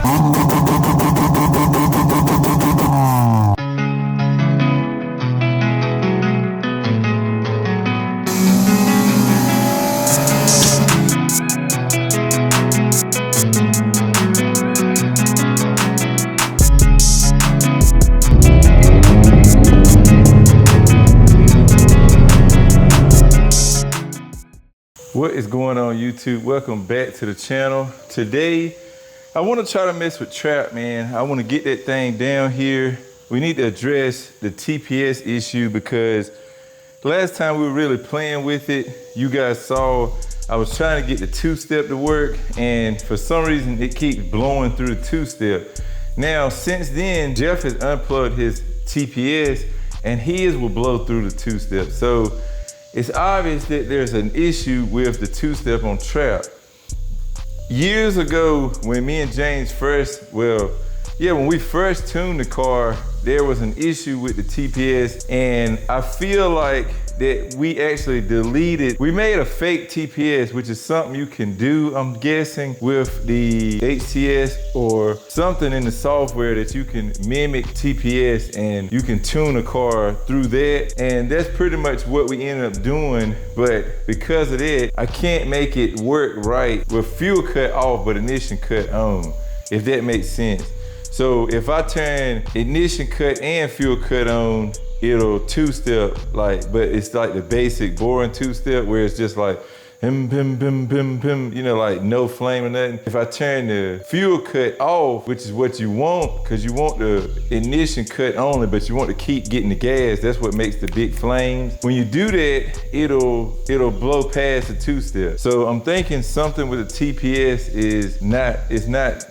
What is going on, YouTube? Welcome back to the channel. Today, I want to try to mess with trap, man. I want to get that thing down here. We need to address the TPS issue because last time we were really playing with it, you guys saw I was trying to get the two-step to work, and for some reason it keeps blowing through the two-step. Now, since then, Jeff has unplugged his TPS and his will blow through the two-step. So it's obvious that there's an issue with the two-step on trap. Years ago, when me and James when we first tuned the car, there was an issue with the TPS, and I feel like that we actually we made a fake TPS, which is something you can do, I'm guessing, with the HTS or something in the software that you can mimic TPS and you can tune a car through that. And that's pretty much what we ended up doing. But because of that, I can't make it work right with fuel cut off, but ignition cut on, if that makes sense. So if I turn ignition cut and fuel cut on, it'll two-step, but it's like the basic boring two-step where it's just like him, pim, pim, pim, pim, you know, like no flame or nothing. If I turn the fuel cut off, which is what you want, because you want the ignition cut only, but you want to keep getting the gas, that's what makes the big flames. When you do that, it'll blow past the two-step. So I'm thinking something with the TPS is not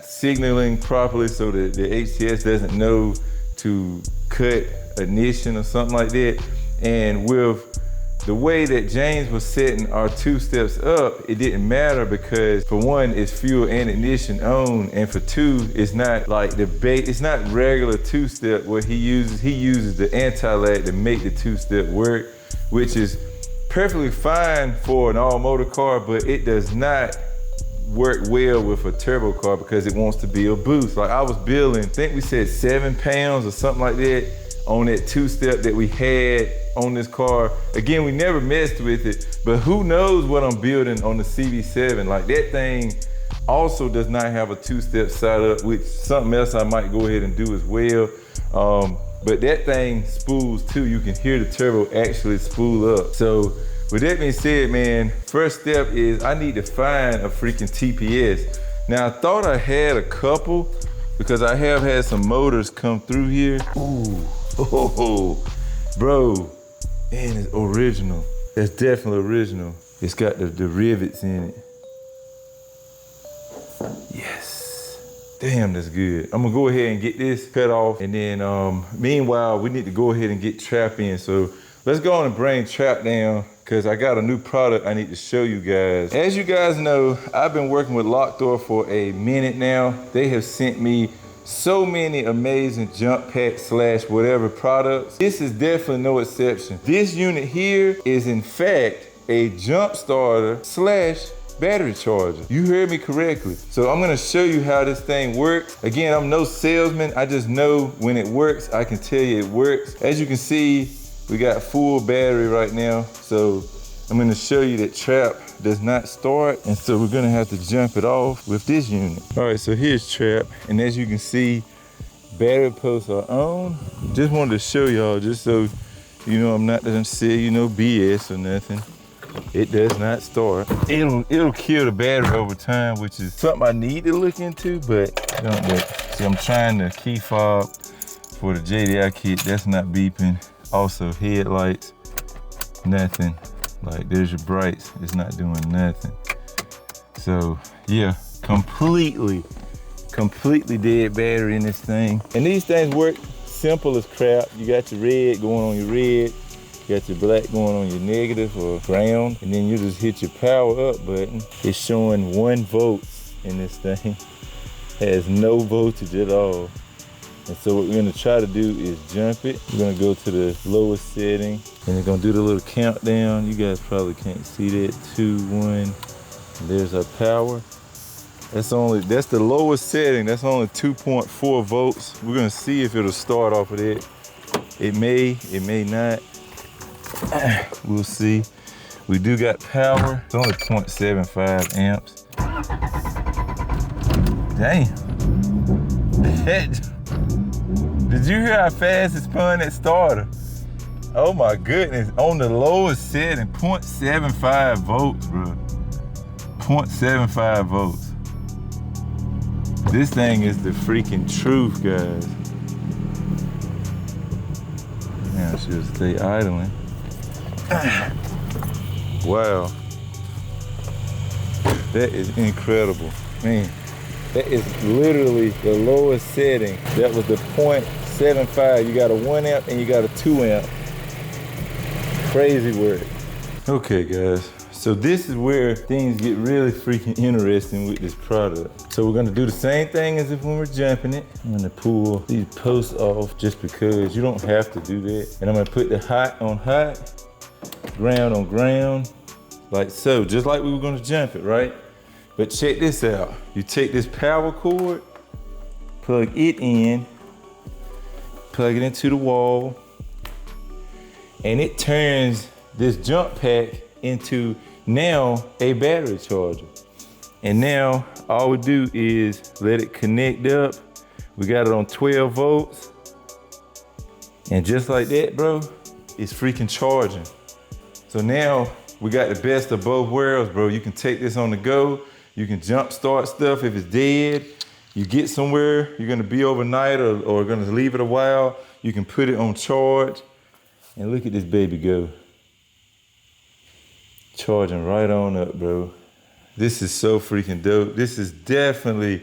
signaling properly, so that the HTS doesn't know to cut ignition or something like that. And with the way that James was setting our two steps up, it didn't matter because for one, it's fuel and ignition on, and for two, it's not like it's not regular two-step where he uses the anti-lag to make the two-step work, which is perfectly fine for an all-motor car, but it does not work well with a turbo car because it wants to be a boost. Like I was building, I think we said 7 pounds or something like that on that two-step that we had on this car. Again, we never messed with it, but who knows what I'm building on the CV7. Like that thing also does not have a two-step setup, which something else I might go ahead and do as well. But that thing spools too. You can hear the turbo actually spool up. So with that being said, man, first step is I need to find a freaking TPS. Now I thought I had a couple because I have had some motors come through here. Ooh, oh, bro, man, it's original. That's definitely original. It's got the rivets in it. Yes, damn, that's good. I'm gonna go ahead and get this cut off, and then meanwhile, we need to go ahead and get trap in. So let's go on and bring trap down, because I got a new product I need to show you guys. As you guys know, I've been working with Hawkglow for a minute now. They have sent me so many amazing jump pack / whatever products. This is definitely no exception. This unit here is in fact a Jumpstarter / battery charger. You heard me correctly. So I'm gonna show you how this thing works. Again, I'm no salesman. I just know when it works, I can tell you it works. As you can see, we got full battery right now. So I'm gonna show you that trap does not start. And so we're gonna have to jump it off with this unit. All right, so here's trap. And as you can see, battery posts are on. Just wanted to show y'all, just so you know I'm not gonna say, you know, BS or nothing. It does not start. It'll kill the battery over time, which is something I need to look into, but see, I'm trying the key fob for the JDI kit. That's not beeping. Also headlights, nothing. Like there's your brights, it's not doing nothing. So yeah, completely dead battery in this thing. And these things work simple as crap. You got your red going on your red, you got your black going on your negative or ground, and then you just hit your power up button. It's showing 1 volt in this thing. Has no voltage at all. And so what we're gonna try to do is jump it. We're gonna go to the lowest setting, and it's gonna do the little countdown. You guys probably can't see that. 2, 1, there's our power. That's the lowest setting. That's only 2.4 volts. We're gonna see if it'll start off of it. It may not. We'll see. We do got power. It's only 0.75 amps. Dang. Did you hear how fast it spun that starter? Oh my goodness, on the lowest setting, 0.75 volts, bro. 0.75 volts. This thing is the freaking truth, guys. Now I should stay idling. Wow. That is incredible. Man, that is literally the lowest setting. That was the 0.75. You got a 1 amp and you got a 2 amp. Crazy work. Okay, guys. So this is where things get really freaking interesting with this product. So we're gonna do the same thing as if when we're jumping it. I'm gonna pull these posts off just because you don't have to do that. And I'm gonna put the hot on hot, ground on ground, like so, just like we were gonna jump it, right? But check this out. You take this power cord, plug it in, plug it into the wall, and it turns this jump pack into now a battery charger. And now all we do is let it connect up. We got it on 12 volts. And just like that, bro, it's freaking charging. So now we got the best of both worlds, bro. You can take this on the go. You can jump start stuff if it's dead. You get somewhere, you're gonna be overnight or gonna leave it a while. You can put it on charge. And look at this baby go. Charging right on up, bro. This is so freaking dope. This is definitely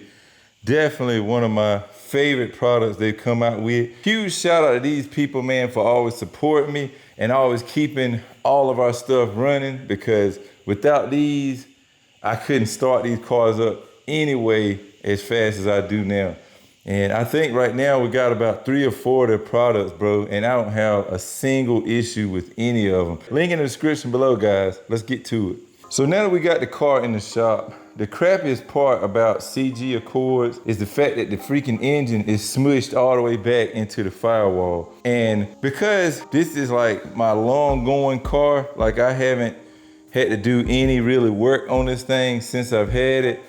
one of my favorite products they've come out with. Huge shout out to these people, man, for always supporting me and always keeping all of our stuff running, because without these, I couldn't start these cars up anyway as fast as I do now. And I think right now we got about 3 or 4 of their products, bro, and I don't have a single issue with any of them. Link in the description below, guys. Let's get to it. So now that we got the car in the shop, the crappiest part about CG Accords is the fact that the freaking engine is smushed all the way back into the firewall. And because this is like my long going car, like I haven't had to do any really work on this thing since I've had it,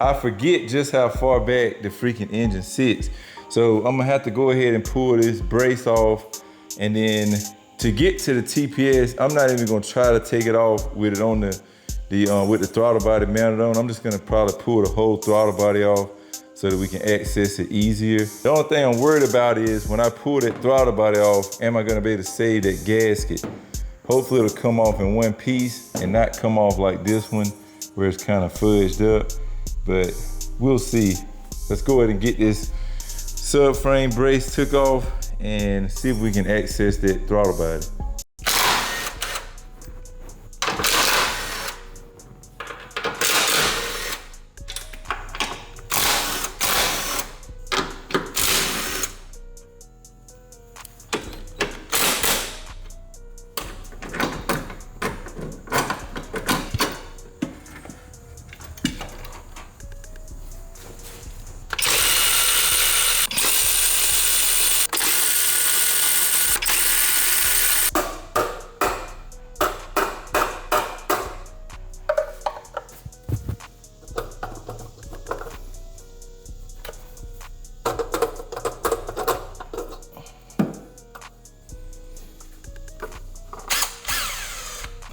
I forget just how far back the freaking engine sits. So I'm gonna have to go ahead and pull this brace off, and then to get to the TPS, I'm not even gonna try to take it off with it on with the throttle body mounted on. I'm just gonna probably pull the whole throttle body off so that we can access it easier. The only thing I'm worried about is when I pull that throttle body off, am I gonna be able to save that gasket? Hopefully it'll come off in one piece and not come off like this one where it's kind of fudged up. But we'll see. Let's go ahead and get this subframe brace took off and see if we can access that throttle body.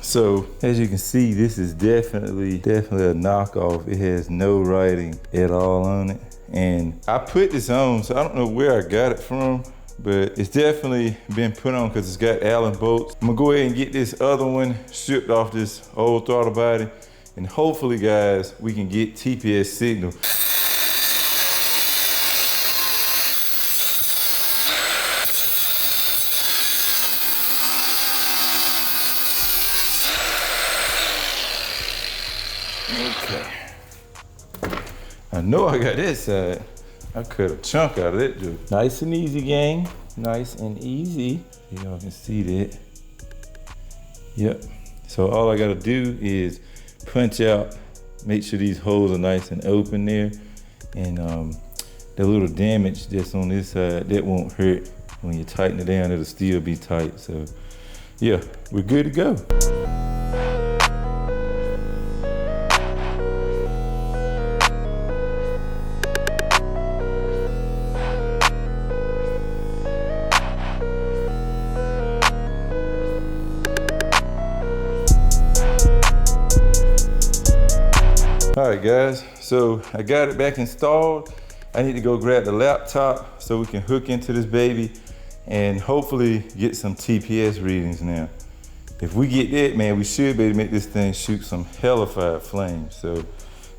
So as you can see, this is definitely a knockoff. It has no writing at all on it. And I put this on, so I don't know where I got it from, but it's definitely been put on because it's got Allen bolts. I'm gonna go ahead and get this other one stripped off this old throttle body, and hopefully, guys, we can get TPS signal. Okay. I know I got this side. I cut a chunk out of that dude. Nice and easy, gang. Nice and easy. Y'all can see that. Yep. So all I gotta do is punch out make sure these holes are nice and open there. And the little damage that's on this side, that won't hurt. When you tighten it down, it'll still be tight. So yeah, we're good to go. All right guys, so I got it back installed. I need to go grab the laptop so we can hook into this baby and hopefully get some TPS readings now. If we get that, man, we should be able to make this thing shoot some hellified flames. So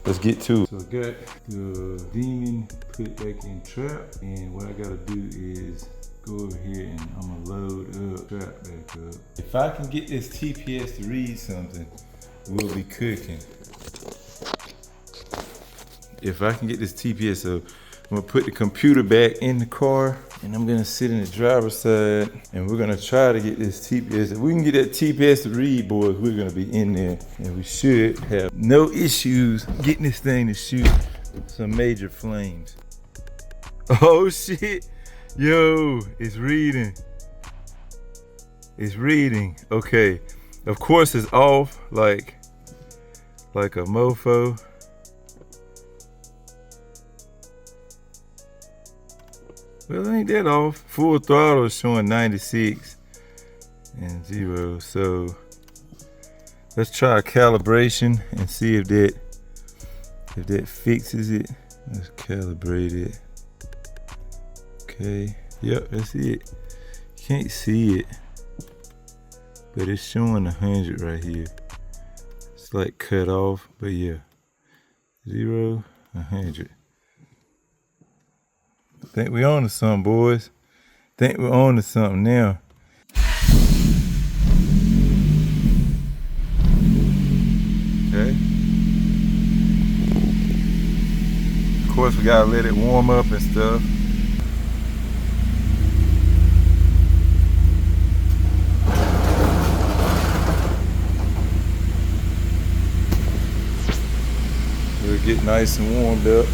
let's get to it. So I got the demon put back in trap, and what I gotta do is go over here and I'm gonna load up trap back up. If I can get this TPS to read something, we'll be cooking. If I can get this TPS, so I'm gonna put the computer back in the car and I'm gonna sit in the driver's side and we're gonna try to get this TPS. If we can get that TPS to read, boys, we're gonna be in there and we should have no issues getting this thing to shoot some major flames. Oh shit, yo, it's reading. It's reading, okay. Of course it's off like a mofo. Well, ain't that off. Full throttle is showing 96 and 0. So let's try calibration and see if that fixes it. Let's calibrate it. Okay, yep, that's it. Can't see it, but it's showing 100 right here. It's like cut off, but yeah, 0, 100. Think we on to something, boys. Think we're on to something now. Okay. Of course, we gotta let it warm up and stuff. We'll get nice and warmed up.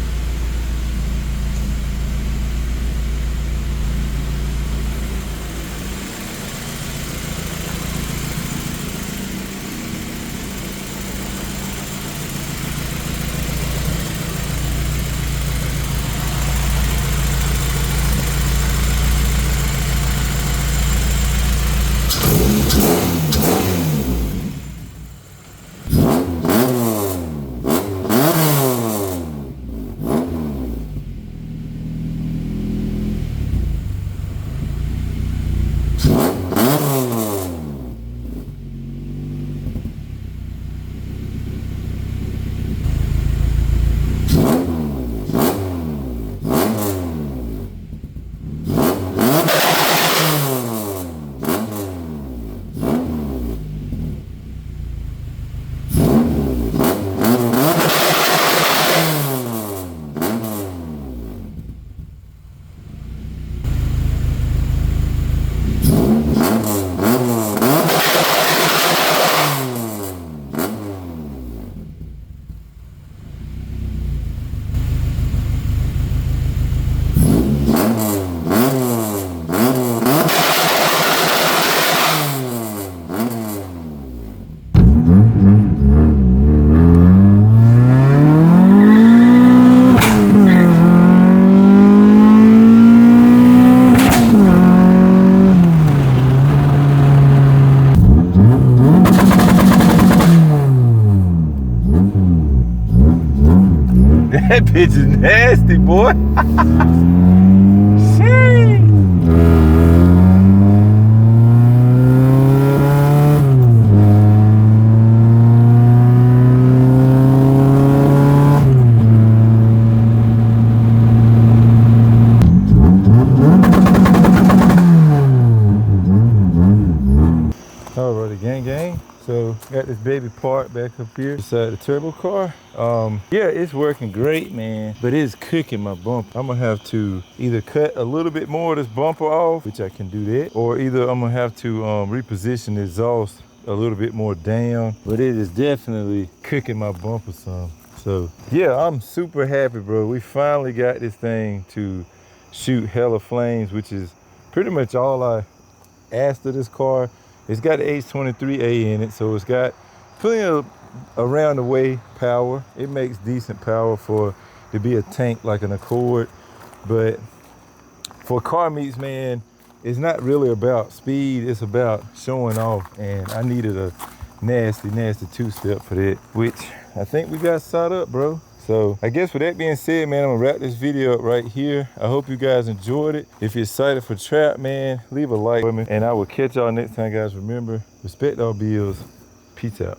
That bitch is nasty, boy. Shit. Alrighty, gang. So got this baby part back up here beside the turbo car. Yeah, it's working great, man, but it's cooking my bumper. I'm gonna have to either cut a little bit more of this bumper off, which I can do that, or either I'm gonna have to reposition the exhaust a little bit more down, but it is definitely cooking my bumper some. So yeah, I'm super happy, bro. We finally got this thing to shoot hella flames, which is pretty much all I asked of this car. It's got the H23A in it, so it's got plenty of around the way power. It makes decent power for to be a tank like an Accord, but for car meets, man, it's not really about speed, it's about showing off, and I needed a nasty two-step for that, which I think we got set up, bro. So I guess with that being said, man, I'm gonna wrap this video up right here. I hope you guys enjoyed it. If you're excited for trap, man, leave a like for me, and I will catch y'all next time, guys. Remember, respect our bills. Peace out.